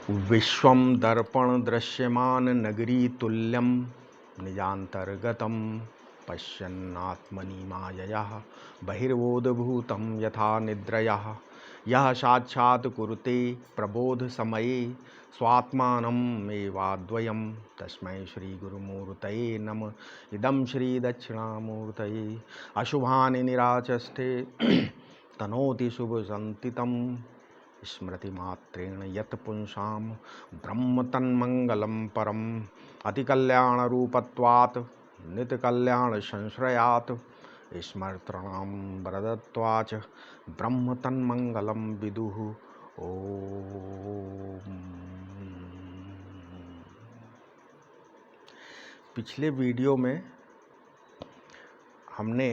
विश्वं दर्पणदृश्यमान नगरी तुल्यं निजान्तर्गतं पश्यन्नात्मनि मायया बहिर्बोधभूतं यथा निद्रयः यः साक्षात् कुरुते प्रबोधसमये स्वात्मानम् एवाद्वयं तस्मै श्रीगुरुमूर्तये नमः। इदं श्रीदक्षिणामूर्तये अशुभानि निराचष्टे तनोति शुभसन्तितं स्मृतिमात्रेण यत् पुंसां ब्रह्म तन्मङ्गलं परम् अतिकल्याणरूपत्वात् नित्यकल्याणसंश्रयात् स्मर्तॄणां वरदत्वाच्च ब्रह्म तन्मङ्गलं विदुः। ओम। पिछले वीडियो में हमने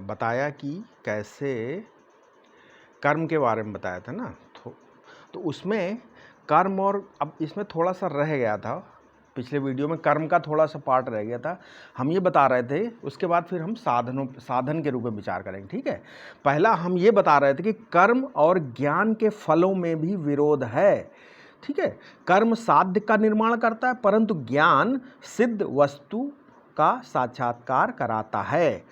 बताया कि कैसे कर्म के बारे में बताया था ना, तो उसमें कर्म और अब इसमें थोड़ा सा रह गया था। पिछले वीडियो में कर्म का थोड़ा सा पार्ट रह गया था, हम ये बता रहे थे। उसके बाद फिर हम साधन के रूप में विचार करेंगे। ठीक है, पहला हम ये बता रहे थे कि कर्म और ज्ञान के फलों में भी विरोध है। ठीक है, कर्म साध्य का निर्माण करता है परंतु ज्ञान सिद्ध वस्तु का साक्षात्कार कराता है।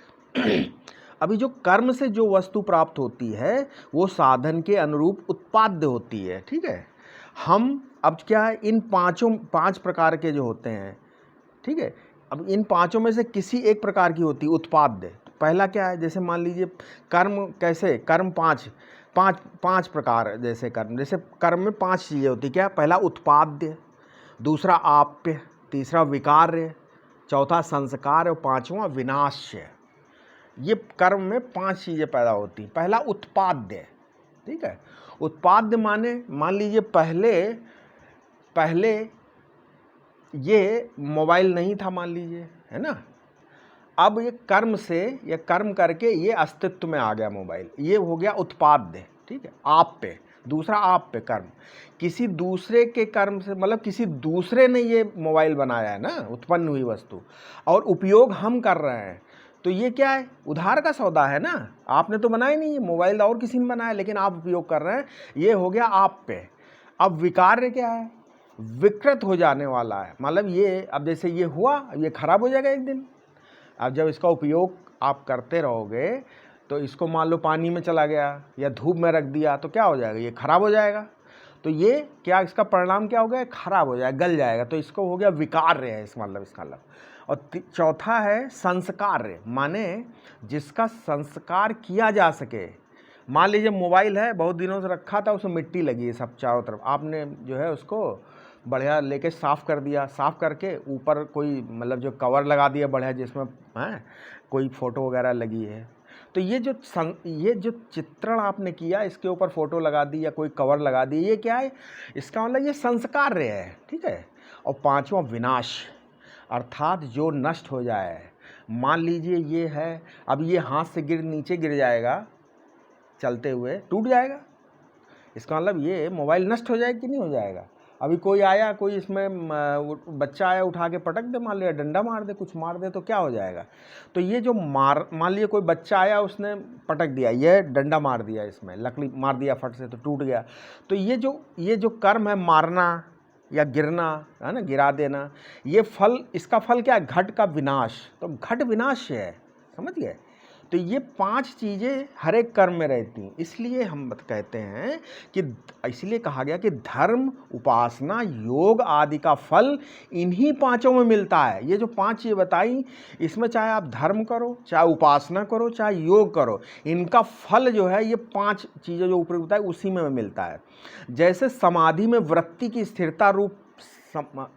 अभी जो कर्म से जो वस्तु प्राप्त होती है वो साधन के अनुरूप उत्पाद्य होती है। ठीक है, हम अब क्या है, इन पांच प्रकार के जो होते हैं, ठीक है, अब इन पांचों में से किसी एक प्रकार की होती है उत्पाद्य। तो पहला क्या है, जैसे मान लीजिए कर्म, कैसे कर्म पांच प्रकार, जैसे कर्म में पांच चीज़ें होती, क्या, पहला उत्पाद्य, दूसरा आप्य, तीसरा विकार्य, चौथा संस्कार और पांचवा विनाश्य। ये कर्म में पांच चीज़ें पैदा होती। पहला उत्पाद्य। ठीक है, उत्पाद्य माने, मान लीजिए पहले ये मोबाइल नहीं था, मान लीजिए, है ना। अब ये कर्म से, ये कर्म करके ये अस्तित्व में आ गया मोबाइल, ये हो गया उत्पाद्य। ठीक है, आप पे, दूसरा आप पे कर्म, किसी दूसरे के कर्म से, मतलब किसी दूसरे ने ये मोबाइल बनाया है ना, उत्पन्न हुई वस्तु, और उपयोग हम कर रहे हैं। तो ये क्या है, उधार का सौदा है ना। आपने तो बनाया नहीं, ये मोबाइल और किसी ने बनाया, लेकिन आप उपयोग कर रहे हैं, ये हो गया आप पे। अब विकार्य क्या है, विकृत हो जाने वाला है, मतलब ये अब जैसे ये हुआ, ये खराब हो जाएगा एक दिन। अब जब इसका उपयोग आप करते रहोगे तो इसको मान लो पानी में चला गया या धूप में रख दिया तो क्या हो जाएगा, ये खराब हो जाएगा। तो ये क्या, इसका परिणाम क्या हो गया, खराब हो जाएगा, गल जाएगा। तो इसको हो गया विकार्य है, इसका मतलब। और चौथा है संस्कार, माने जिसका संस्कार किया जा सके। मान लीजिए मोबाइल है, बहुत दिनों से रखा था, उसमें मिट्टी लगी है सब चारों तरफ, आपने जो है उसको बढ़िया लेके साफ़ कर दिया, साफ़ करके ऊपर कोई मतलब जो कवर लगा दिया बढ़िया, जिसमें है कोई फ़ोटो वगैरह लगी है। तो ये जो चित्रण आपने किया, इसके ऊपर फ़ोटो लगा दी या कोई कवर लगा दी, ये क्या है, इसका मतलब ये संस्कार है। ठीक है, और पांचवा विनाश, अर्थात जो नष्ट हो जाए। मान लीजिए ये है, अब ये हाथ से नीचे गिर जाएगा, चलते हुए टूट जाएगा, इसका मतलब ये मोबाइल नष्ट हो जाएगा कि नहीं हो जाएगा। अभी कोई आया, कोई इसमें बच्चा आया, उठा के पटक दे, मान लिया डंडा मार दे, कुछ मार दे, तो क्या हो जाएगा। तो ये जो मान लिया कोई बच्चा आया, उसने पटक दिया, ये डंडा मार दिया, इसमें लकड़ी मार दिया फट से, तो टूट गया। तो ये जो कर्म है, मारना या गिरना, है ना, गिरा देना, ये फल, इसका फल क्या है, घट का विनाश। तो घट विनाश है, समझ गए। तो ये पांच चीज़ें हर एक कर्म में रहती हैं। इसलिए हम कहते हैं कि, इसलिए कहा गया कि धर्म, उपासना, योग आदि का फल इन्हीं पांचों में मिलता है। ये जो पांच चीज़ें बताई, इसमें चाहे आप धर्म करो, चाहे उपासना करो, चाहे योग करो, इनका फल जो है, ये पांच चीज़ें जो ऊपर बताई उसी में मिलता है। जैसे समाधि में वृत्ति की स्थिरता रूप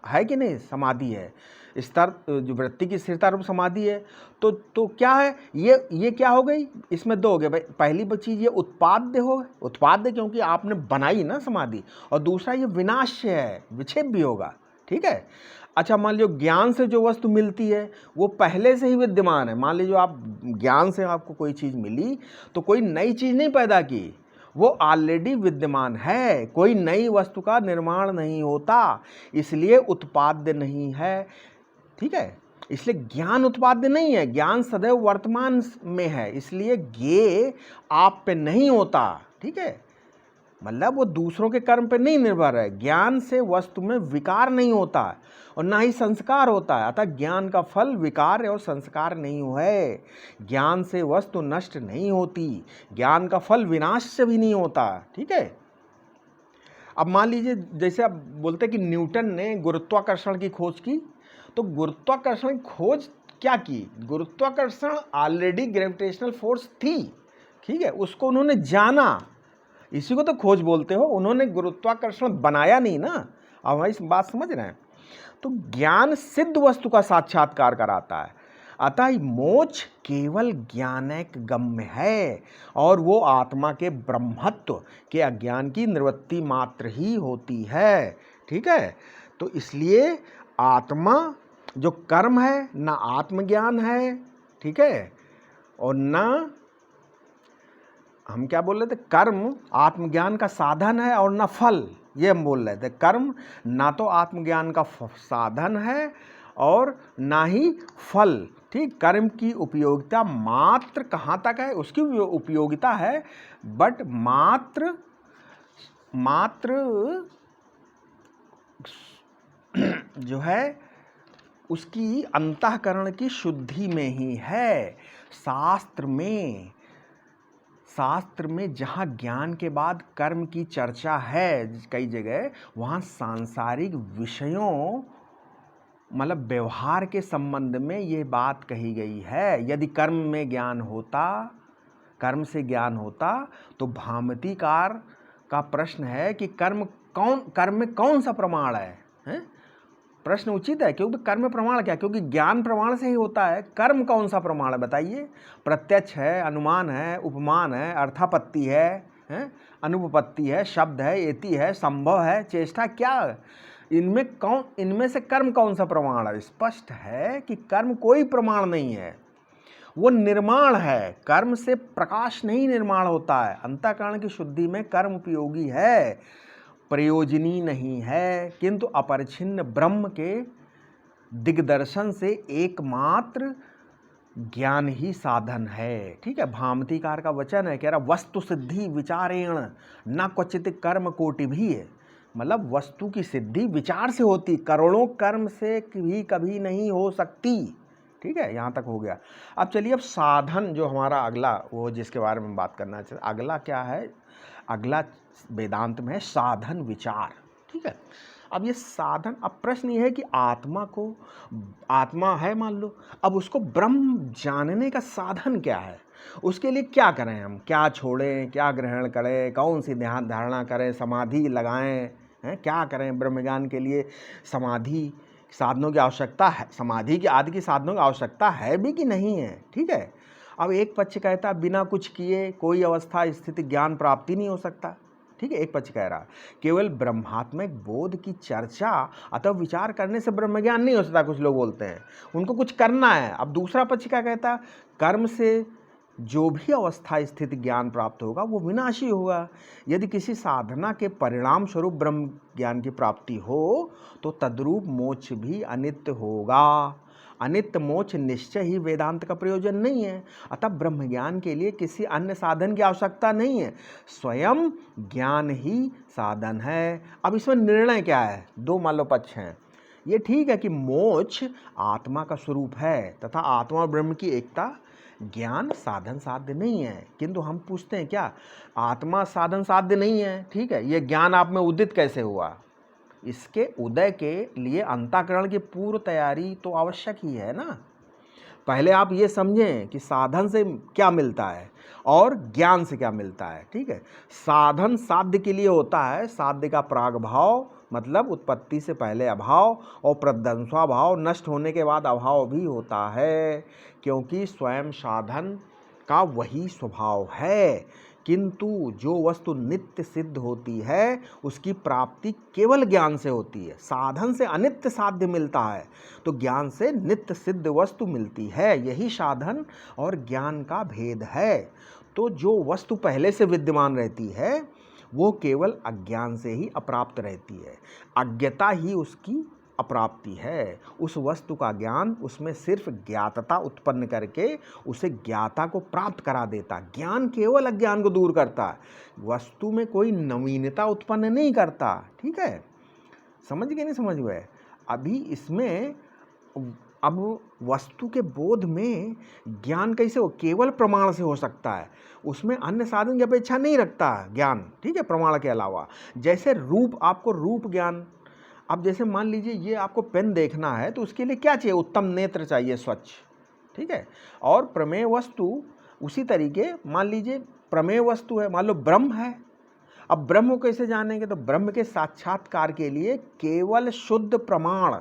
है कि नहीं, समाधि है, स्तर जो वृत्ति की स्थिरता रूप समाधि है। तो क्या है, ये क्या हो गई, इसमें दो हो गए भाई। पहली चीज़ ये उत्पाद्य हो, उत्पाद्य क्योंकि आपने बनाई ना समाधि, और दूसरा ये विनाश्य है, विक्षेप भी होगा। ठीक है, अच्छा, मान लीजिए ज्ञान से जो वस्तु मिलती है वो पहले से ही विद्यमान है। मान लीजिए आप ज्ञान से आपको कोई चीज़ मिली, तो कोई नई चीज़ नहीं पैदा की, वो ऑलरेडी विद्यमान है, कोई नई वस्तु का निर्माण नहीं होता, इसलिए उत्पाद्य नहीं है। ठीक है, इसलिए ज्ञान उत्पाद्य नहीं है, ज्ञान सदैव वर्तमान में है, इसलिए ज्ञेय आप पे नहीं होता। ठीक है, मतलब वो दूसरों के कर्म पे नहीं निर्भर है। ज्ञान से वस्तु में विकार नहीं होता है और ना ही संस्कार होता है, अतः ज्ञान का फल विकार और संस्कार नहीं है। ज्ञान से वस्तु नष्ट नहीं होती, ज्ञान का फल विनाश से भी नहीं होता। ठीक है। अब मान लीजिए जैसे आप बोलते कि न्यूटन ने गुरुत्वाकर्षण की खोज की, तो गुरुत्वाकर्षण की खोज क्या की? गुरुत्वाकर्षण ऑलरेडी ग्रेविटेशनल फोर्स थी, ठीक है, उसको उन्होंने जाना, इसी को तो खोज बोलते हो। उन्होंने गुरुत्वाकर्षण बनाया नहीं ना। अब हमारी इस बात समझ रहे हैं। तो ज्ञान सिद्ध वस्तु का साक्षात्कार कराता है, अतः मोक्ष केवल ज्ञानैक गम्य है और वो आत्मा के ब्रह्मत्व के अज्ञान की निवृत्ति मात्र ही होती है। ठीक है। तो इसलिए आत्मा जो कर्म है ना आत्मज्ञान है, ठीक है, और ना हम क्या बोल रहे थे, कर्म आत्मज्ञान का साधन है और ना फल। ये हम बोल रहे थे कर्म ना तो आत्मज्ञान का साधन है और ना ही फल। ठीक। कर्म की उपयोगिता मात्र कहाँ तक है? उसकी उपयोगिता है बट मात्र जो है उसकी अंतःकरण की शुद्धि में ही है। शास्त्र में जहाँ ज्ञान के बाद कर्म की चर्चा है कई जगह, वहाँ सांसारिक विषयों मतलब व्यवहार के संबंध में ये बात कही गई है। यदि कर्म से ज्ञान होता तो भामतीकार का प्रश्न है कि कर्म में कौन सा प्रमाण है? प्रश्न उचित है, क्योंकि कर्म में प्रमाण क्या? क्योंकि ज्ञान प्रमाण से ही होता है। कर्म कौन सा प्रमाण है बताइए? प्रत्यक्ष है, अनुमान है, उपमान है, अर्थापत्ति है, अनुपपत्ति है, शब्द है, एति है, संभव है, चेष्टा, क्या इनमें से कर्म कौन सा प्रमाण है? स्पष्ट है कि कर्म कोई प्रमाण नहीं है, वो निर्माण है। कर्म से प्रकाश नहीं निर्माण होता है। अंतःकरण की शुद्धि में कर्म उपयोगी है, प्रयोजनी नहीं है, किंतु अपरिच्छिन्न ब्रह्म के दिग्दर्शन से एकमात्र ज्ञान ही साधन है। ठीक है। भामतीकार का वचन है, कह रहा वस्तु सिद्धि विचारेण न क्वचित कर्म कोटि भी है। मतलब वस्तु की सिद्धि विचार से होती, करोड़ों कर्म से भी कभी नहीं हो सकती। ठीक है। यहाँ तक हो गया। अब चलिए, अब साधन जो हमारा अगला, वो जिसके बारे में बात करना चाहते, अगला क्या है? अगला वेदांत में है साधन विचार। ठीक है। अब ये साधन, अब प्रश्न ये है कि आत्मा है मान लो, अब उसको ब्रह्म जानने का साधन क्या है? उसके लिए क्या करें हम? क्या छोड़ें, क्या ग्रहण करें, कौन सी ध्यान धारणा करें, समाधि लगाएं, हैं क्या करें? ब्रह्म ज्ञान के लिए समाधि साधनों की आवश्यकता है, समाधि की आदि की साधनों की आवश्यकता है भी कि नहीं है? ठीक है। अब एक पक्ष कहता है बिना कुछ किए कोई अवस्था स्थिति ज्ञान प्राप्ति नहीं हो सकता। ठीक है। एक पक्ष कह रहा केवल ब्रह्मात्मक बोध की चर्चा अथवा विचार करने से ब्रह्म ज्ञान नहीं हो सकता, कुछ लोग बोलते हैं, उनको कुछ करना है। अब दूसरा पक्ष क्या कहता? कर्म से जो भी अवस्था स्थिति ज्ञान प्राप्त होगा वो विनाशी होगा। यदि किसी साधना के परिणाम स्वरूप ब्रह्म ज्ञान की प्राप्ति हो तो तद्रूप मोक्ष भी अनित्य होगा। अनित्य मोक्ष निश्चय ही वेदांत का प्रयोजन नहीं है। अतः ब्रह्म ज्ञान के लिए किसी अन्य साधन की आवश्यकता नहीं है, स्वयं ज्ञान ही साधन है। अब इसमें निर्णय क्या है? दो मान लो पक्ष हैं। ये ठीक है कि मोक्ष आत्मा का स्वरूप है तथा आत्मा और ब्रह्म की एकता ज्ञान साधन साध्य नहीं है, किंतु हम पूछते हैं क्या आत्मा साधन साध्य नहीं है? ठीक है। ये ज्ञान आप में उदित कैसे हुआ? इसके उदय के लिए अंतःकरण की पूर्व तैयारी तो आवश्यक ही है ना। पहले आप ये समझें कि साधन से क्या मिलता है और ज्ञान से क्या मिलता है। ठीक है। साधन साध्य के लिए होता है, साध्य का प्रागभाव मतलब उत्पत्ति से पहले अभाव और प्रध्वंसाभाव, नष्ट होने के बाद अभाव भी होता है, क्योंकि स्वयं साधन का वही स्वभाव है। किंतु जो वस्तु नित्य सिद्ध होती है उसकी प्राप्ति केवल ज्ञान से होती है। साधन से अनित्य साध्य मिलता है तो ज्ञान से नित्य सिद्ध वस्तु मिलती है। यही साधन और ज्ञान का भेद है। तो जो वस्तु पहले से विद्यमान रहती है वो केवल अज्ञान से ही अप्राप्त रहती है। अज्ञता ही उसकी अप्राप्ति है। उस वस्तु का ज्ञान उसमें सिर्फ ज्ञातता उत्पन्न करके उसे ज्ञाता को प्राप्त करा देता। ज्ञान केवल अज्ञान को दूर करता है, वस्तु में कोई नवीनता उत्पन्न नहीं करता। ठीक है, समझ गए नहीं समझ गए? अभी इसमें अब वस्तु के बोध में ज्ञान कैसे हो? केवल प्रमाण से हो सकता है, उसमें अन्य साधन की अपेक्षा नहीं रखता ज्ञान। ठीक है, प्रमाण के अलावा। जैसे रूप, आपको रूप ज्ञान, अब जैसे मान लीजिए ये आपको पेन देखना है तो उसके लिए क्या चाहिए? उत्तम नेत्र चाहिए, स्वच्छ। ठीक है, और प्रमेय वस्तु उसी तरीके, मान लीजिए प्रमेय वस्तु है, मान लो ब्रह्म है। अब ब्रह्म को कैसे जानेंगे? तो ब्रह्म के साक्षात्कार के लिए केवल शुद्ध प्रमाण,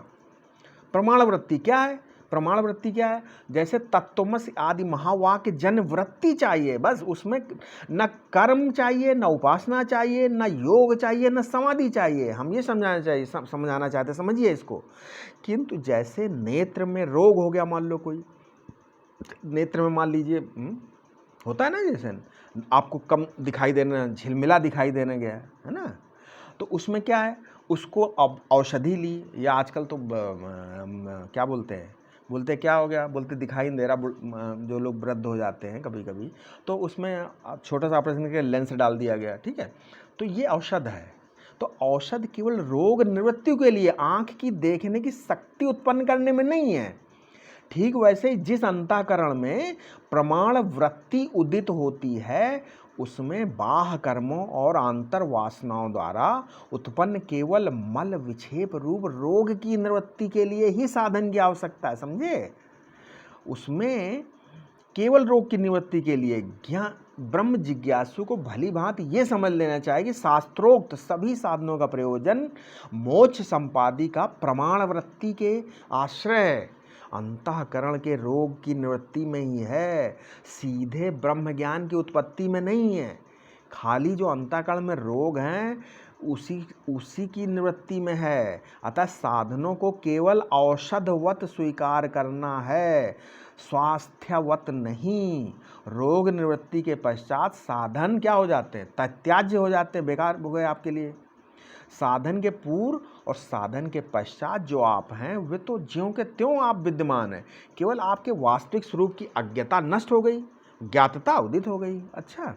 प्रमाण वृत्ति क्या है? प्रमाण वृत्ति क्या है? जैसे तत्वमसि आदि महावाक्य जन वृत्ति चाहिए, बस। उसमें न कर्म चाहिए, न उपासना चाहिए, न योग चाहिए, न समाधि चाहिए। हम ये समझाना चाहते, समझिए इसको। किंतु जैसे नेत्र में रोग हो गया, मान लो कोई नेत्र में, मान लीजिए होता है ना, जैसे आपको कम दिखाई देना, झिलमिला दिखाई देने गया है ना, तो उसमें क्या है? उसको अब औषधि ली, या आजकल तो क्या बोलते क्या हो गया, बोलते दिखाई नहीं दे रहा, जो लोग वृद्ध हो जाते हैं कभी कभी, तो उसमें छोटा सा ऑपरेशन करके लेंस डाल दिया गया। ठीक है, तो ये औषध है। तो औषध केवल रोग निवृत्ति के लिए, आँख की देखने की शक्ति उत्पन्न करने में नहीं है। ठीक वैसे ही जिस अंतःकरण में प्रमाण वृत्ति उदित होती है, उसमें बाह्य कर्मों और आंतर वासनाओं द्वारा उत्पन्न केवल मल विक्षेप रूप रोग की निवृत्ति के लिए ही साधन की आवश्यकता है, समझे? उसमें केवल रोग की निवृत्ति के लिए ज्ञान, ब्रह्म जिज्ञासु को भली भांति ये समझ लेना चाहिए कि शास्त्रोक्त सभी साधनों का प्रयोजन मोक्ष संपादि का प्रमाण वृत्ति के आश्रय अंतःकरण के रोग की निवृत्ति में ही है, सीधे ब्रह्म ज्ञान की उत्पत्ति में नहीं है। खाली जो अंतःकरण में रोग हैं उसी की निवृत्ति में है। अतः साधनों को केवल औषधवत स्वीकार करना है, स्वास्थ्यवत नहीं। रोग निवृत्ति के पश्चात साधन क्या हो जाते हैं? त्याज्य हो जाते हैं, बेकार हो गए आपके लिए। साधन के पूर्व और साधन के पश्चात जो आप हैं वे तो ज्यों के त्यों आप विद्यमान हैं, केवल आपके वास्तविक स्वरूप की अज्ञता नष्ट हो गई, ज्ञातता उदित हो गई। अच्छा,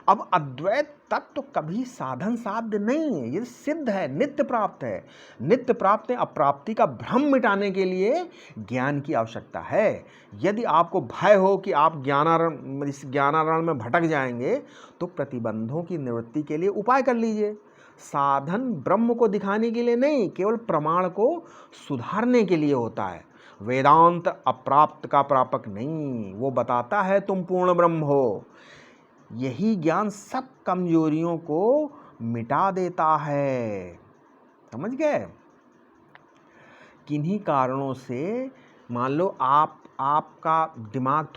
अब अद्वैत तत्व तो कभी साधन साध्य नहीं है, ये सिद्ध है, नित्य प्राप्त है। नित्य प्राप्त है, अप्राप्ति का भ्रम मिटाने के लिए ज्ञान की आवश्यकता है। यदि आपको भय हो कि आप ज्ञानारण में भटक जाएंगे, तो प्रतिबंधों की निवृत्ति के लिए उपाय कर लीजिए। साधन ब्रह्म को दिखाने के लिए नहीं, केवल प्रमाण को सुधारने के लिए होता है। वेदांत अप्राप्त का प्रापक नहीं, वो बताता है तुम पूर्ण ब्रह्म हो। यही ज्ञान सब कमजोरियों को मिटा देता है, समझ गए? किन्हीं कारणों से मान लो आपका दिमाग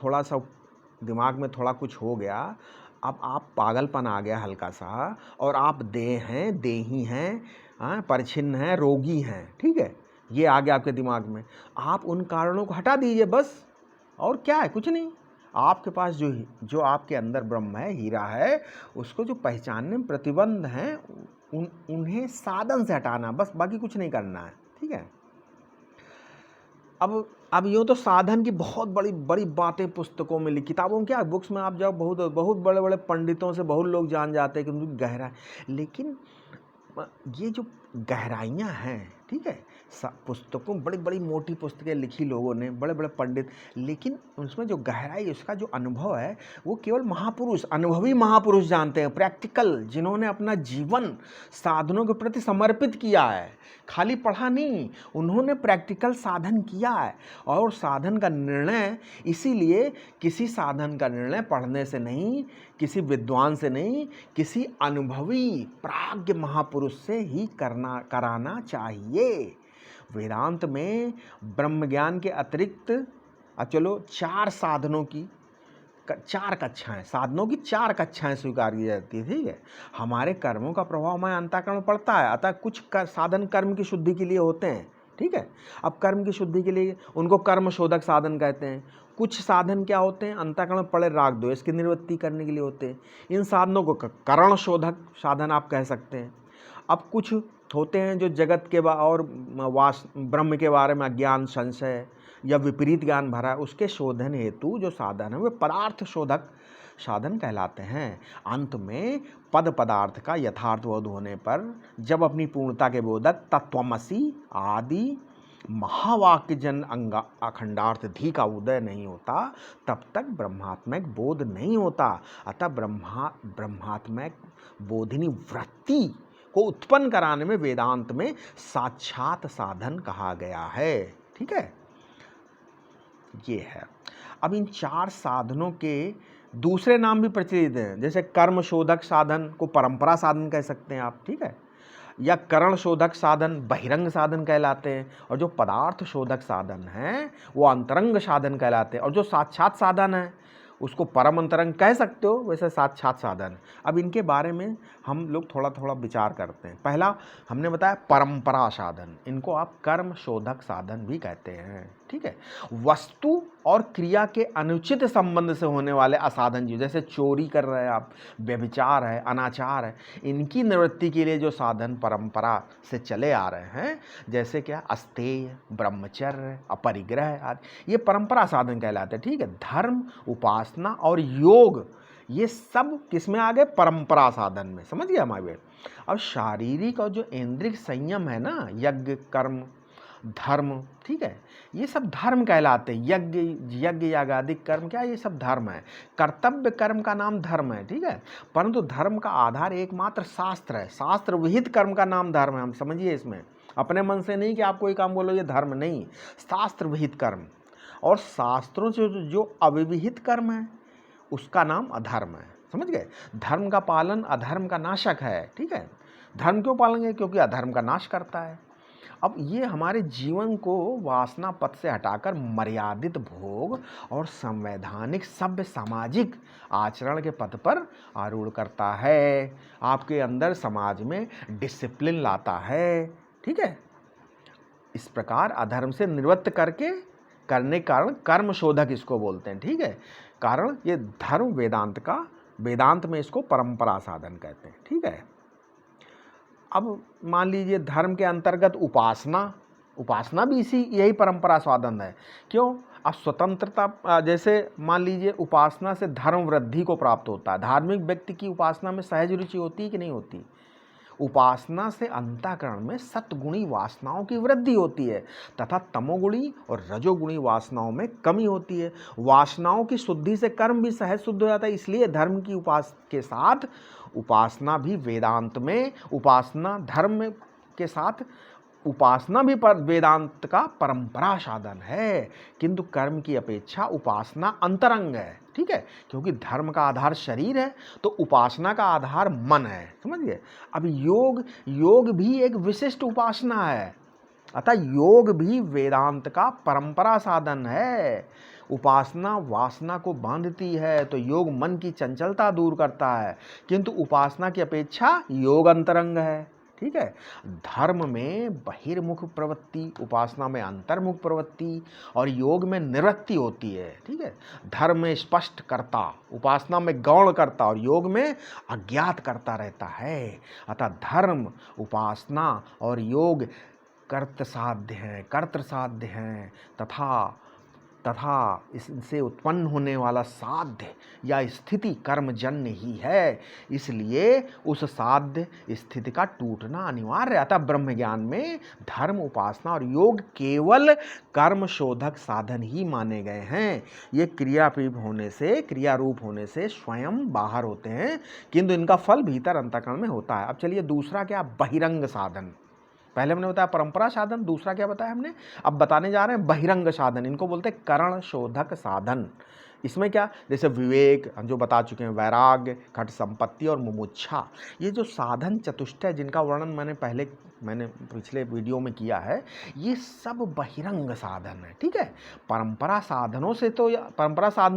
में थोड़ा कुछ हो गया, अब आप पागलपन आ गया हल्का सा, और आप देही हैं, परछिन्न हैं, रोगी हैं। ठीक है, ये आ गया आपके दिमाग में। आप उन कारणों को हटा दीजिए बस, और क्या है? कुछ नहीं। आपके पास जो आपके अंदर ब्रह्म है, हीरा है, उसको जो पहचानने में प्रतिबंध हैं उन्हें साधन से हटाना, बस, बाकी कुछ नहीं करना है। ठीक है, अब यूँ तो साधन की बहुत बड़ी बड़ी बातें पुस्तकों में लिखी, किताबों में क्या, बुक्स में आप जाओ, बहुत बड़े बड़े पंडितों से बहुत लोग जान जाते हैं कि उनकी गहरा है, लेकिन ये जो गहराइयाँ हैं, ठीक है, पुस्तकों, बड़ी बड़ी मोटी पुस्तकें लिखी लोगों ने, बड़े बड़े पंडित, लेकिन उसमें जो गहराई, उसका जो अनुभव है, वो केवल महापुरुष, अनुभवी महापुरुष जानते हैं, प्रैक्टिकल, जिन्होंने अपना जीवन साधनों के प्रति समर्पित किया है। खाली पढ़ा नहीं, उन्होंने प्रैक्टिकल साधन किया है। और साधन का निर्णय, इसीलिए किसी साधन का निर्णय पढ़ने से नहीं, किसी विद्वान से नहीं, किसी अनुभवी प्राज्ञ महापुरुष से ही कराना चाहिए। वेदांत में ब्रह्म ज्ञान के अतिरिक्त चलो 4 साधनों की 4 कक्षाएं, साधनों की 4 कक्षाएं स्वीकार की जाती है। ठीक है, हमारे कर्मों का प्रभाव हमारे अंतःकरण में पड़ता है, अतः कुछ साधन कर्म की शुद्धि के लिए होते हैं। ठीक है, अब कर्म की शुद्धि के लिए उनको कर्म शोधक साधन कहते हैं। कुछ साधन क्या होते हैं? अंतःकरण में पड़े राग द्वेष की निवृत्ति करने के लिए होते हैं। इन साधनों को करण शोधक साधन आप कह सकते हैं। अब कुछ होते हैं जो जगत के और ब्रह्म के बारे में अज्ञान, संशय या विपरीत ज्ञान भरा है, उसके शोधन हेतु जो साधन है वे पदार्थ शोधक साधन कहलाते हैं। अंत में पद पदार्थ का यथार्थ बोध होने पर जब अपनी पूर्णता के बोधक तत्वमसि आदि महावाक्य जन अखंडार्थ धी का उदय नहीं होता, तब तक ब्रह्मात्मक बोध नहीं होता। अतः ब्रह्मात्मक बोधिनी वृत्ति को उत्पन्न कराने में वेदांत में साक्षात साधन कहा गया है। ठीक है, ये है। अब इन 4 साधनों के दूसरे नाम भी प्रचलित हैं, जैसे कर्म शोधक साधन को परंपरा साधन कह सकते हैं आप, ठीक है, या करण शोधक साधन बहिरंग साधन कहलाते हैं, और जो पदार्थ शोधक साधन हैं वो अंतरंग साधन कहलाते हैं, और जो साक्षात साधन है उसको परम अंतरंग कह सकते हो, वैसे साक्षात साधन। अब इनके बारे में हम लोग थोड़ा थोड़ा विचार करते हैं। पहला हमने बताया परंपरा साधन, इनको आप कर्म शोधक साधन भी कहते हैं। ठीक है, वस्तु और क्रिया के अनुचित संबंध से होने वाले असाधन जीव, जैसे चोरी कर रहे हैं आप, व्यभिचार है, अनाचार है, इनकी निवृत्ति के लिए जो साधन परंपरा से चले आ रहे हैं, जैसे क्या अस्तेय, ब्रह्मचर्य, अपरिग्रह आदि, ये परंपरा साधन कहलाते हैं। ठीक है, धर्म, उपासना और योग ये सब किस में आ गए? परंपरा साधन में। समझ गए हमारे? अब शारीरिक और जो इंद्रिय संयम है ना, यज्ञ, कर्म, धर्म, ठीक है, ये सब धर्म कहलाते हैं। यज्ञ यागादिक कर्म क्या, ये सब धर्म है। कर्तव्य कर्म का नाम धर्म है। ठीक है, परंतु धर्म का आधार एकमात्र शास्त्र है। शास्त्र विहित कर्म का नाम धर्म है। हम समझिए, इसमें अपने मन से नहीं कि आप कोई काम बोलो ये धर्म नहीं, शास्त्र विहित कर्म। और शास्त्रों से जो अविविहित कर्म है उसका नाम अधर्म है। समझ गए? धर्म का पालन अधर्म का नाशक है। ठीक है, धर्म क्यों पालेंगे? क्योंकि अधर्म का नाश करता है। अब ये हमारे जीवन को वासना पथ से हटाकर मर्यादित भोग और संवैधानिक सभ्य सामाजिक आचरण के पथ पर आरूढ़ करता है। आपके अंदर समाज में डिसिप्लिन लाता है। ठीक है, इस प्रकार अधर्म से निवृत्त करने के कारण कर्म शोधक इसको बोलते हैं। ठीक है, कारण ये धर्म वेदांत में इसको परंपरा साधन कहते हैं। ठीक है, अब मान लीजिए धर्म के अंतर्गत उपासना भी यही परंपरा साधन है। क्यों? अब स्वतंत्रता, जैसे मान लीजिए उपासना से धर्म वृद्धि को प्राप्त होता है। धार्मिक व्यक्ति की उपासना में सहज रुचि होती है कि नहीं होती? उपासना से अंतःकरण में सत्गुणी वासनाओं की वृद्धि होती है तथा तमोगुणी और रजोगुणी वासनाओं में कमी होती है। वासनाओं की शुद्धि से कर्म भी सहज शुद्ध हो जाता है। इसलिए धर्म की के साथ उपासना भी वेदांत में, उपासना धर्म के साथ उपासना भी पर वेदांत का परंपरा साधन है। किंतु कर्म की अपेक्षा उपासना अंतरंग है। ठीक है, क्योंकि धर्म का आधार शरीर है तो उपासना का आधार मन है। समझिए? अब योग भी एक विशिष्ट उपासना है। अतः योग भी वेदांत का परंपरा साधन है। उपासना वासना को बांधती है तो योग मन की चंचलता दूर करता है, किंतु उपासना की अपेक्षा योग अंतरंग है। ठीक है, धर्म में बहिर्मुख प्रवृत्ति, उपासना में अंतर्मुख प्रवृत्ति और योग में निवृत्ति होती है। ठीक है, धर्म में स्पष्ट करता, उपासना में गौण करता और योग में अज्ञात करता रहता है। अतः धर्म, उपासना और योग कर्त साध्य हैं तथा इससे उत्पन्न होने वाला साध्य या स्थिति कर्मजन्य ही है। इसलिए उस साध्य स्थिति का टूटना अनिवार्य है। अतः ब्रह्म ज्ञान में धर्म, उपासना और योग केवल कर्म शोधक साधन ही माने गए हैं। ये क्रिया रूप होने से स्वयं बाहर होते हैं, किंतु इनका फल भीतर अंतःकरण में होता है। अब चलिए दूसरा क्या? बहिरंग साधन। पहले हमने बताया परंपरा साधन, दूसरा क्या बताया हमने? अब बताने जा रहे हैं बहिरंग साधन। इनको बोलते हैं करण शोधक साधन। इसमें क्या? जैसे विवेक हम जो बता चुके हैं, वैराग्य, घट संपत्ति और मुमुक्षा, ये जो साधन चतुष्टय जिनका वर्णन मैंने पिछले वीडियो में किया है, ये सब बहिरंग साधन है। ठीक है, परंपरा साधनों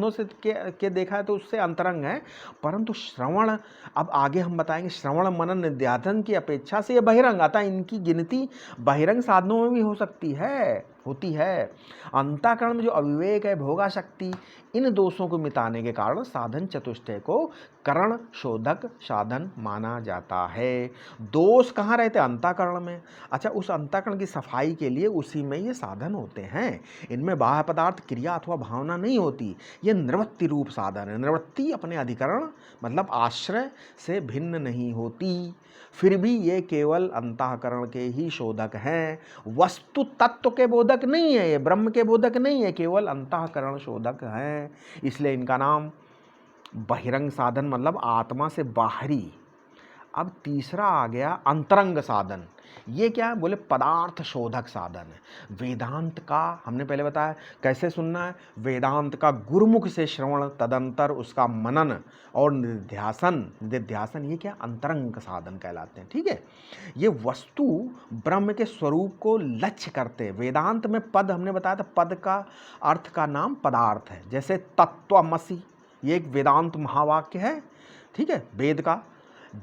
से के देखा है तो उससे अंतरंग है, परंतु श्रवण, अब आगे हम बताएंगे, श्रवण मनन निध्यासन की अपेक्षा से ये बहिरंग, अतः इनकी गिनती बहिरंग साधनों में भी हो सकती है। होती है। अंतःकरण में जो अविवेक है, भोगाशक्ति, इन दोषों को मिटाने के कारण साधन चतुष्टय को करण शोधक साधन माना जाता है। दोष कहाँ रहते हैं? अंतःकरण में। अच्छा, उस अंतःकरण की सफाई के लिए उसी में ये साधन होते हैं। इनमें बाह्य पदार्थ, क्रिया अथवा भावना नहीं होती। ये निवृत्ति रूप साधन है। निवृत्ति अपने अधिकरण मतलब आश्रय से भिन्न नहीं होती। फिर भी ये केवल अंतःकरण के ही शोधक हैं, वस्तु तत्व के बोधक नहीं है, ये ब्रह्म के बोधक नहीं है, केवल अंतःकरण शोधक हैं। इसलिए इनका नाम बहिरंग साधन मतलब आत्मा से बाहरी। अब तीसरा आ गया अंतरंग साधन। ये क्या है? बोले पदार्थ शोधक साधन है। वेदांत का हमने पहले बताया कैसे सुनना है। वेदांत का गुरुमुख से श्रवण, तदंतर उसका मनन और निधिध्यासन ये क्या? अंतरंग साधन कहलाते हैं। ठीक है, ये वस्तु ब्रह्म के स्वरूप को लक्ष्य करते हैं। वेदांत में पद हमने बताया था, पद का अर्थ का नाम पदार्थ है। जैसे तत्त्वमसि, ये एक वेदांत महावाक्य है, ठीक है, वेद का,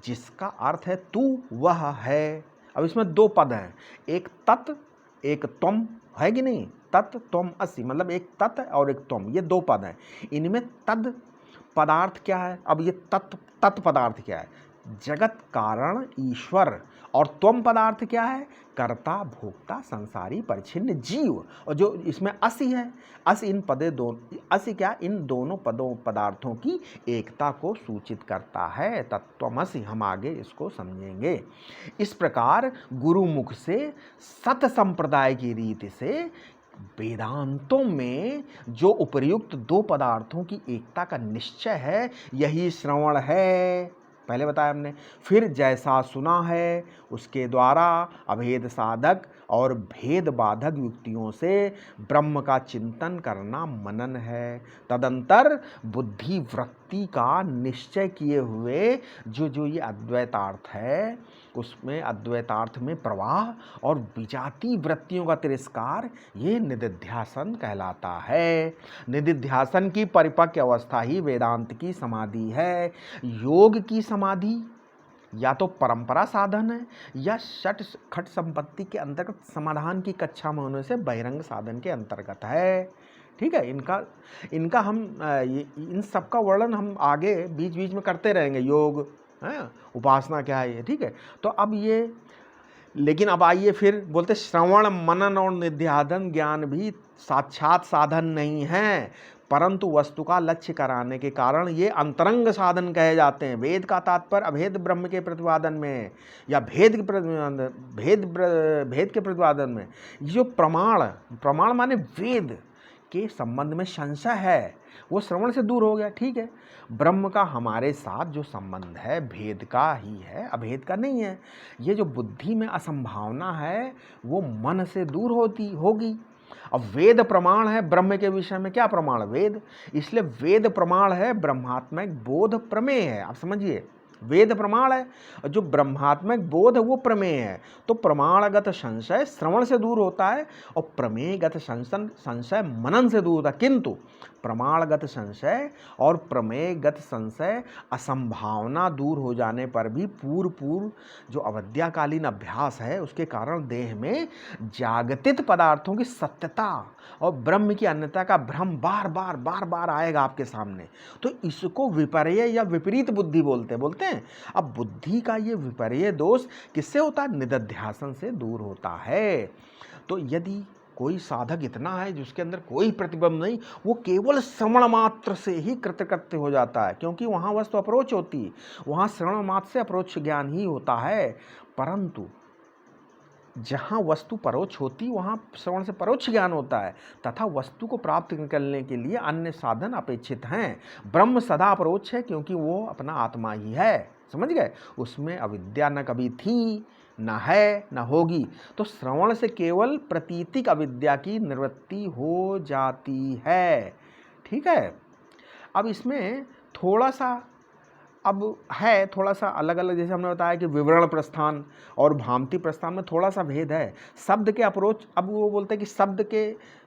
जिसका अर्थ है तू वह है। अब इसमें दो पद हैं, एक तत् एक त्वम, है कि नहीं? तत् त्वम असि मतलब एक तत् और एक त्वम, ये दो पद हैं। इनमें तद पदार्थ क्या है? अब ये तत् पदार्थ क्या है? जगत कारण ईश्वर। और त्वम पदार्थ क्या है? कर्ता भोक्ता संसारी परिच्छिन्न जीव। और जो इसमें असि है, अस इन पदे दोनों, असि क्या? इन दोनों पदार्थों की एकता को सूचित करता है। तत्त्वमसि, हम आगे इसको समझेंगे। इस प्रकार गुरुमुख से सत संप्रदाय की रीति से वेदांतों में जो उपर्युक्त दो पदार्थों की एकता का निश्चय है, यही श्रवण है, पहले बताया हमने। फिर जैसा सुना है उसके द्वारा अभेद साधक और भेद बाधक युक्तियों से ब्रह्म का चिंतन करना मनन है। तदंतर बुद्धि वृत्ति का निश्चय किए हुए जो ये अद्वैतार्थ है, उसमें अद्वैतार्थ में प्रवाह और विजाती वृत्तियों का तिरस्कार, ये निधिध्यासन कहलाता है। निधिध्यासन की परिपक्व अवस्था ही वेदांत की समाधि है। योग की समाधि या तो परंपरा साधन है या षट खट संपत्ति के अंतर्गत समाधान की कक्षा में होने से बहिरंग साधन के अंतर्गत है। ठीक है, इनका हम इन सब का वर्णन हम आगे बीच बीच में करते रहेंगे। योग है, उपासना क्या है ये, ठीक है। तो अब ये, लेकिन अब आइए फिर बोलते श्रवण मनन और निध्यासन ज्ञान भी साक्षात साधन नहीं है, परंतु वस्तु का लक्ष्य कराने के कारण ये अंतरंग साधन कहे जाते हैं। वेद का तात्पर्य अभेद ब्रह्म के प्रतिपादन में या भेद के प्रतिपादन में, ये जो प्रमाण माने वेद के संबंध में संशय है, वो श्रवण से दूर हो गया। ठीक है, ब्रह्म का हमारे साथ जो संबंध है भेद का ही है, अभेद का नहीं है। ये जो बुद्धि में असंभावना है वो मन से दूर होगी। अब वेद प्रमाण है ब्रह्म के विषय में, क्या प्रमाण? वेद। इसलिए वेद प्रमाण है, ब्रह्मात्मक बोध प्रमेय है। आप समझिए, वेद प्रमाण है, जो ब्रह्मात्मक बोध है वो प्रमेय है। तो प्रमाणगत संशय श्रवण से दूर होता है और प्रमेयगत संशय मनन से दूर होता है। किंतु प्रमाणगत संशय और प्रमेयगत संशय असंभावना दूर हो जाने पर भी पूर्व जो अविद्याकालीन अभ्यास है उसके कारण देह में जागतिक पदार्थों की सत्यता और ब्रह्म की अन्यता का भ्रम बार बार आएगा आपके सामने। तो इसको विपर्य या विपरीत बुद्धि बोलते हैं। अब बुद्धि का ये विपर्य दोष किससे होता है? निधिध्यासन से दूर होता है। तो यदि कोई साधक इतना है जिसके अंदर कोई प्रतिबंध नहीं, वो केवल श्रवण मात्र से ही कृतकृत्य हो जाता है, क्योंकि वहाँ वस्तु अप्रोच होती है, वहाँ श्रवण मात्र से अप्रोच ज्ञान ही होता है। परंतु जहाँ वस्तु परोक्ष होती वहाँ श्रवण से परोक्ष ज्ञान होता है, तथा वस्तु को प्राप्त करने के लिए अन्य साधन अपेक्षित हैं। ब्रह्म सदा परोक्ष है क्योंकि वो अपना आत्मा ही है, समझ गए? उसमें अविद्या न कभी थी, न है, न होगी। तो श्रवण से केवल प्रतीतिक अविद्या की निवृत्ति हो जाती है। ठीक है, अब इसमें थोड़ा सा अलग अलग, जैसे हमने बताया कि विवरण प्रस्थान और भांति प्रस्थान में थोड़ा सा भेद है। शब्द के अप्रोच, अब वो बोलते हैं कि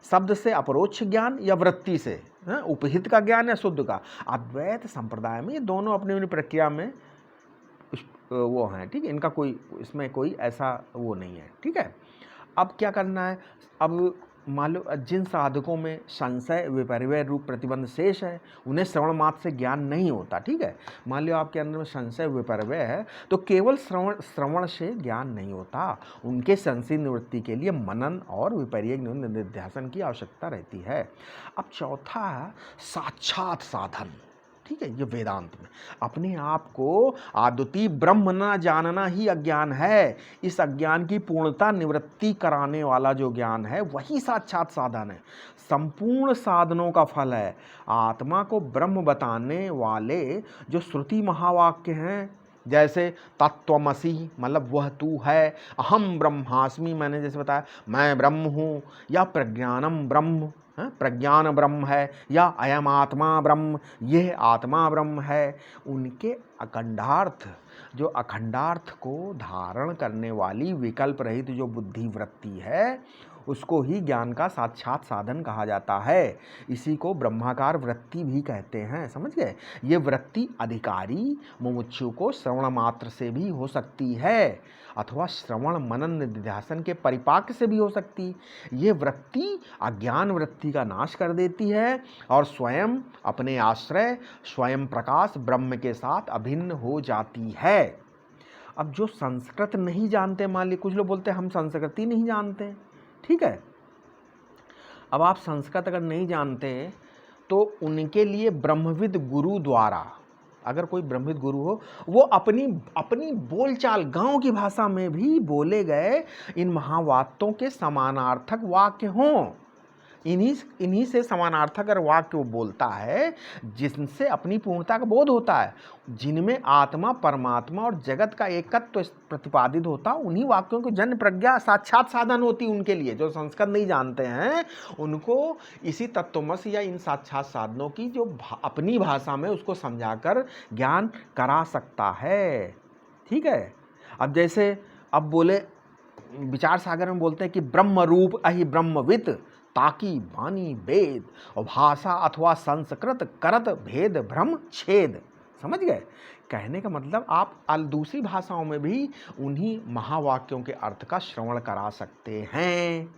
शब्द से अप्रोच ज्ञान या वृत्ति से उपहित का ज्ञान या शुद्ध का। अद्वैत संप्रदाय में ये दोनों अपनी अपनी प्रक्रिया में वो हैं, ठीक है, इनका इसमें कोई ऐसा वो नहीं है। ठीक है, अब क्या करना है? अब मान लो जिन साधकों में संशय विपर्य रूप प्रतिबंध शेष है, उन्हें श्रवण मात्र से ज्ञान नहीं होता। ठीक है, मान लो आपके अंदर में संशय विपर्य है तो केवल श्रवण से ज्ञान नहीं होता, उनके संशय निवृत्ति के लिए मनन और विपर्य निध्यासन की आवश्यकता रहती है। अब चौथा साक्षात साधन। ठीक है, ये वेदांत में अपने आप को अद्वितीय ब्रह्म न जानना ही अज्ञान है। इस अज्ञान की पूर्णता निवृत्ति कराने वाला जो ज्ञान है वही साक्षात साधन है, संपूर्ण साधनों का फल है। आत्मा को ब्रह्म बताने वाले जो श्रुति महावाक्य हैं, जैसे तत्त्वमसि मतलब वह तू है, अहम ब्रह्मास्मि मैंने जैसे बताया मैं ब्रह्म हूँ, या प्रज्ञानम ब्रह्म प्रज्ञान ब्रह्म है, या अयम आत्मा ब्रह्म यह आत्मा ब्रह्म है, उनके अखंडार्थ जो अखंडार्थ को धारण करने वाली विकल्प रहित जो बुद्धि वृत्ति है उसको ही ज्ञान का साक्षात साधन कहा जाता है। इसी को ब्रह्माकार वृत्ति भी कहते हैं, समझ गए। ये वृत्ति अधिकारी मुमुक्षु को श्रवण मात्र से भी हो सकती है अथवा श्रवण मनन निध्यासन के परिपाक से भी हो सकती। ये वृत्ति अज्ञान वृत्ति का नाश कर देती है और स्वयं अपने आश्रय स्वयं प्रकाश ब्रह्म के साथ अभिन्न हो जाती है। अब जो संस्कृत नहीं जानते, मान ली कुछ लोग बोलते हैं हम संस्कृत ही नहीं जानते, ठीक है। अब आप संस्कृत अगर नहीं जानते तो उनके लिए ब्रह्मविद गुरु द्वारा, अगर कोई ब्रह्मविद गुरु हो, वो अपनी बोलचाल गांव की भाषा में भी बोले गए इन महावाक्यों के समानार्थक वाक्य हों, इन्हीं से समानार्थक अगर वाक्य वो बोलता है जिनसे अपनी पूर्णता का बोध होता है, जिनमें आत्मा परमात्मा और जगत का एकत्व प्रतिपादित होता, उन्हीं वाक्यों की जन्य प्रज्ञा साक्षात साधन होती उनके लिए। जो संस्कृत नहीं जानते हैं उनको इसी तत्वमसि या इन साक्षात साधनों की जो अपनी भाषा में उसको समझाकर ज्ञान करा सकता है। ठीक है, अब जैसे अब बोले विचार सागर में बोलते हैं कि ब्रह्म रूप अहि ब्रह्मविद ताकि वाणी वेद और भाषा अथवा संस्कृत करत भेद भ्रम छेद। समझ गए, कहने का मतलब आप दूसरी भाषाओं में भी उन्हीं महावाक्यों के अर्थ का श्रवण करा सकते हैं।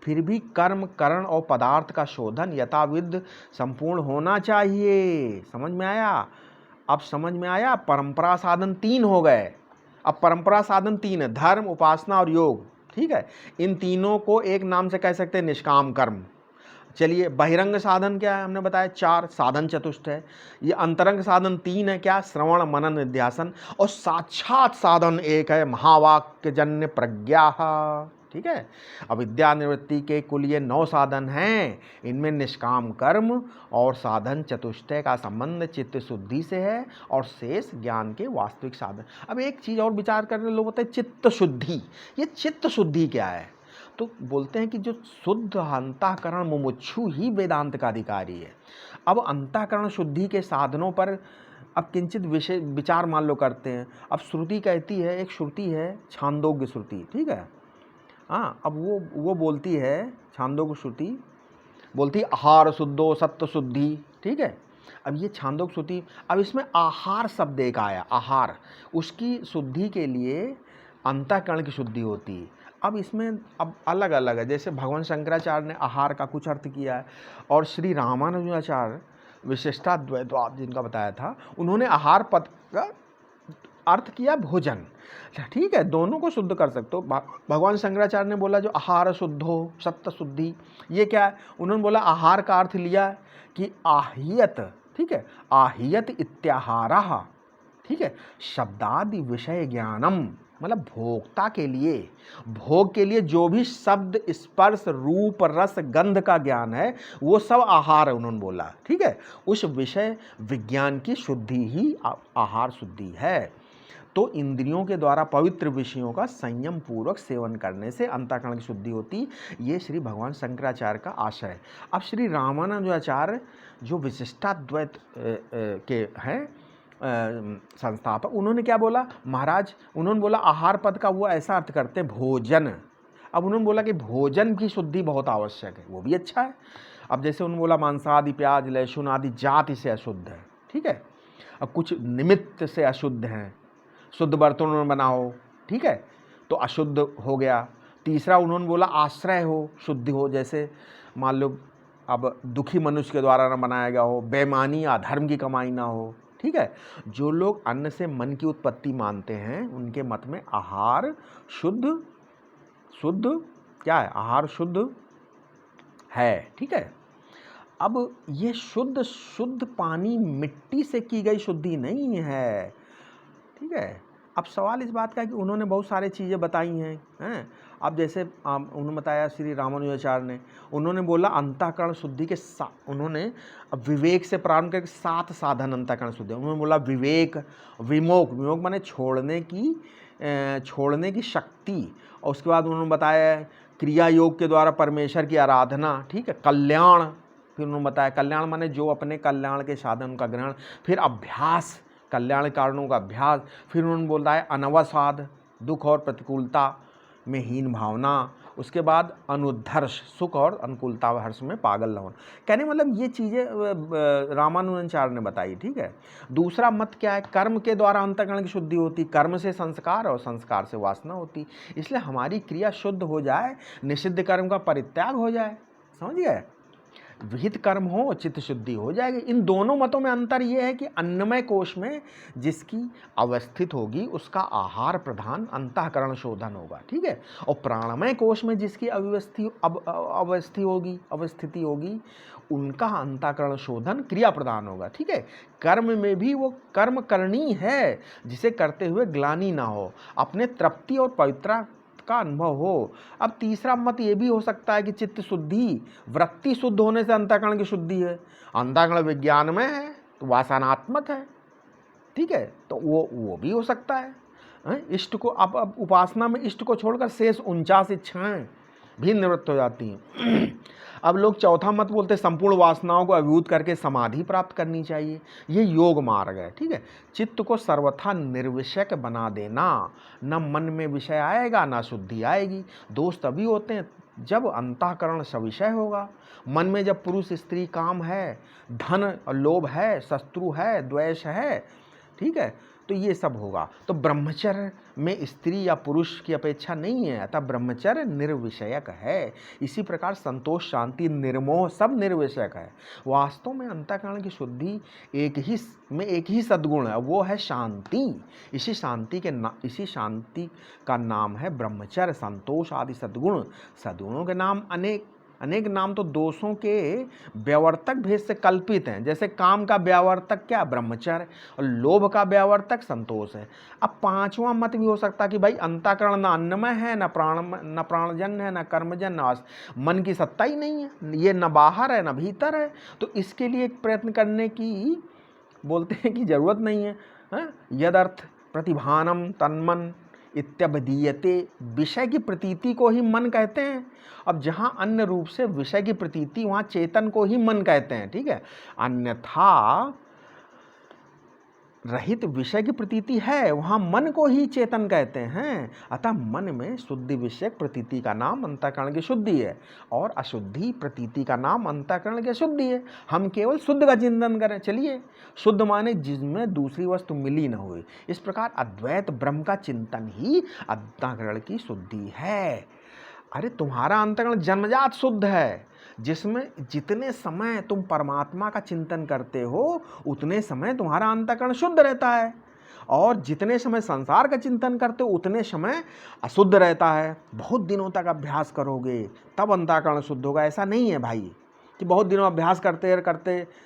फिर भी कर्म करण और पदार्थ का शोधन यथाविध संपूर्ण होना चाहिए। समझ में आया? अब समझ में आया, परंपरा साधन 3 हो गए। अब परंपरा साधन 3 है, धर्म उपासना और योग। ठीक है, इन तीनों को एक नाम से कह सकते हैं निष्काम कर्म। चलिए बहिरंग साधन क्या है, हमने बताया 4, साधन चतुष्ट है। ये अंतरंग साधन 3 है, क्या, श्रवण मनन निध्यासन, और साक्षात साधन 1 है, महावाक्य जन्य प्रज्ञा। ठीक है, अविद्या निवृत्ति के कुल ये 9 साधन हैं। इनमें निष्काम कर्म और साधन चतुष्टय का संबंध चित्त शुद्धि से है और शेष ज्ञान के वास्तविक साधन। अब एक चीज़ और विचार करने लोग बोलते हैं चित्त शुद्धि। ये चित्त शुद्धि क्या है? तो बोलते हैं कि जो शुद्ध अंतःकरण मुमुक्षु ही वेदांत का अधिकारी है। अब अंतःकरण शुद्धि के साधनों पर अब किंचित विषय विचार मान लो करते हैं। अब श्रुति कहती है, एक श्रुति है छांदोग्य श्रुति, ठीक है, हाँ, अब वो बोलती है, छांदोग्य श्रुति बोलती है आहार शुद्धो सत्य शुद्धि। ठीक है, अब ये छांदोग्य श्रुति, अब इसमें आहार शब्द एक आया, आहार, उसकी शुद्धि के लिए अंतःकरण की शुद्धि होती है। अब इसमें अब अलग अलग है, जैसे भगवान शंकराचार्य ने आहार का कुछ अर्थ किया है और श्री रामानुजाचार्य विशिष्टाद्वैतवाद जिनका बताया था, उन्होंने आहार पद का अर्थ किया भोजन। ठीक है, दोनों को शुद्ध कर सकते हो। भगवान शंकराचार्य ने बोला जो आहार शुद्धो सत्य शुद्धि, ये क्या है, उन्होंने बोला आहार का अर्थ लिया कि आहियत, ठीक है, आहियत इत्याहारः, ठीक है, शब्दादि विषय ज्ञानम, मतलब भोक्ता के लिए, भोग के लिए जो भी शब्द स्पर्श रूप रस गंध का ज्ञान है वो सब आहार है, उन्होंने बोला। ठीक है, उस विषय विज्ञान की शुद्धि ही आहार शुद्धि है। तो इंद्रियों के द्वारा पवित्र विषयों का संयम पूर्वक सेवन करने से अंतःकरण की शुद्धि होती, ये श्री भगवान शंकराचार्य का आशय है। अब श्री रामानुजाचार्य जो विशिष्टाद्वैत के हैं संस्थापक, उन्होंने क्या बोला महाराज, उन्होंने बोला आहार पद का वो ऐसा अर्थ करते हैं भोजन। अब उन्होंने बोला कि भोजन की शुद्धि बहुत आवश्यक है, वो भी अच्छा है। अब जैसे उन्होंने बोला मांसादि प्याज लहसुन आदि जाति से अशुद्ध है, ठीक है, अब कुछ निमित्त से अशुद्ध हैं, शुद्ध बर्तनों में बनाओ, ठीक है, तो अशुद्ध हो गया। तीसरा उन्होंने बोला आश्रय हो, शुद्धि हो, जैसे मान लो अब दुखी मनुष्य के द्वारा न बनाया गया हो, बेईमानी या अधर्म की कमाई ना हो। ठीक है, जो लोग अन्न से मन की उत्पत्ति मानते हैं उनके मत में आहार शुद्ध क्या है, आहार शुद्ध है। ठीक है, अब ये शुद्ध पानी मिट्टी से की गई शुद्धि नहीं है। ठीक है, अब सवाल इस बात का है कि उन्होंने बहुत सारी चीज़ें बताई हैं। अब जैसे उन्होंने बताया श्री रामानुजाचार्य ने, उन्होंने बोला अंतःकरण शुद्धि के उन्होंने अब विवेक से प्रारंभ करके 7 साधन अंतःकरण शुद्धि। उन्होंने बोला विवेक, विमोक माने छोड़ने की शक्ति, और उसके बाद उन्होंने बताया क्रिया योग के द्वारा परमेश्वर की आराधना। ठीक है, कल्याण, फिर उन्होंने बताया कल्याण माने जो अपने कल्याण के साधन का ग्रहण, फिर अभ्यास, कल्याण कारणों का अभ्यास, फिर उन्होंने बोला है अनवसाद, दुख और प्रतिकूलता में हीन भावना, उसके बाद अनुद्धर्ष, सुख और अनुकूलता व हर्ष में पागल न होना। कहने मतलब ये चीज़ें रामानुजाचार्य ने बताई। ठीक है, दूसरा मत क्या है, कर्म के द्वारा अंतःकरण की शुद्धि होती, कर्म से संस्कार और संस्कार से वासना होती। इसलिए हमारी क्रिया शुद्ध हो जाए, निषिद्ध कर्म का परित्याग हो जाए, समझ गए, विहित कर्म हो, चित्त शुद्धि हो जाएगी। इन दोनों मतों में अंतर यह है कि अन्नमय कोश में जिसकी अवस्थित होगी उसका आहार प्रधान अंतःकरण शोधन होगा। ठीक है, और प्राणमय कोश में जिसकी अवस्थिति होगी उनका अंतःकरण शोधन क्रिया प्रधान होगा। ठीक है, कर्म में भी वो कर्म करनी है जिसे करते हुए ग्लानि ना हो, अपने तृप्ति और पवित्रता का अनुभव हो। अब तीसरा मत ये भी हो सकता है कि चित्त शुद्धि, वृत्ति शुद्ध होने से अंतःकरण की शुद्धि है। अंतःकरण विज्ञान में है तो वासनात्मक है। ठीक है, तो वो भी हो सकता है। इष्ट को अब उपासना में इष्ट को छोड़कर शेष 49 इच्छाएं भी निवृत्त हो जाती हैं। अब लोग चौथा मत बोलते संपूर्ण वासनाओं को अभिभूत करके समाधि प्राप्त करनी चाहिए, ये योग मार्ग है। ठीक है, चित्त को सर्वथा निर्विषयक बना देना, न मन में विषय आएगा न शुद्धि आएगी। दोष तभी होते हैं जब अंतःकरण सविषय होगा। मन में जब पुरुष स्त्री काम है, धन लोभ है, शत्रु है, द्वेष है, ठीक है, तो ये सब होगा। तो ब्रह्मचर्य में स्त्री या पुरुष की अपेक्षा नहीं है, अतः ब्रह्मचर्य निर्विषयक है। इसी प्रकार संतोष, शांति, निर्मोह सब निर्विषयक है। वास्तव में अंतःकरण की शुद्धि एक ही सद्गुण है, वो है शांति। इसी शांति का नाम है ब्रह्मचर्य। संतोष आदि सद्गुणों के नाम अनेक नाम तो दोषों के व्यावर्तक भेद से कल्पित हैं। जैसे काम का व्यावर्तक क्या, ब्रह्मचर्य, और लोभ का व्यावर्तक संतोष है। अब पांचवा मत भी हो सकता है कि भाई अंतःकरण न अन्नमय है, न प्राणजन्य है, न कर्मजन्य, न मन की सत्ता ही नहीं है, ये न बाहर है न भीतर है, तो इसके लिए एक प्रयत्न करने की बोलते हैं कि जरूरत नहीं है। यदर्थ प्रतिभानम तन्मन इत्यभिधीयते, विषय की प्रतीति को ही मन कहते हैं। अब जहाँ अन्य रूप से विषय की प्रतीति, वहाँ चेतन को ही मन कहते हैं। ठीक है, अन्यथा रहित विषय की प्रतीति है, वहाँ मन को ही चेतन कहते हैं। अतः मन में शुद्धि विषयक प्रतीति का नाम अंतःकरण की शुद्धि है, और अशुद्धि प्रतीति का नाम अंतःकरण की शुद्धि है। हम केवल शुद्ध का चिंतन करें। चलिए, शुद्ध माने जिसमें दूसरी वस्तु मिली न हुई। इस प्रकार अद्वैत ब्रह्म का चिंतन ही अंतःकरण की शुद्धि है। अरे तुम्हारा अंतःकरण जन्मजात शुद्ध है, जिसमें जितने समय तुम परमात्मा का चिंतन करते हो उतने समय तुम्हारा अंतःकरण शुद्ध रहता है, और जितने समय संसार का चिंतन करते हो उतने समय अशुद्ध रहता है। बहुत दिनों तक अभ्यास करोगे तब अंतःकरण शुद्ध होगा, ऐसा नहीं है भाई कि बहुत दिनों अभ्यास करते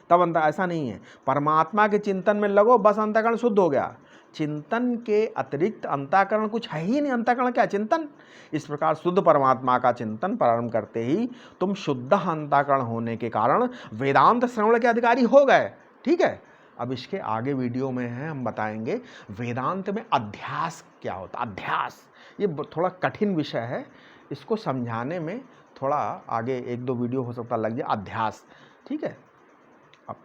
तब ऐसा नहीं है। परमात्मा के चिंतन में लगो, बस अंतःकरण शुद्ध हो गया। चिंतन के अतिरिक्त अंतःकरण कुछ है ही नहीं। अंतःकरण क्या, चिंतन। इस प्रकार शुद्ध परमात्मा का चिंतन प्रारंभ करते ही तुम शुद्ध अंतःकरण होने के कारण वेदांत श्रवण के अधिकारी हो गए। ठीक है, अब इसके आगे वीडियो में है, हम बताएंगे वेदांत में अध्यास क्या होता। अध्यास ये थोड़ा कठिन विषय है, इसको समझाने में थोड़ा आगे 1-2 वीडियो हो सकता लग जाए। अध्यास, ठीक है। अब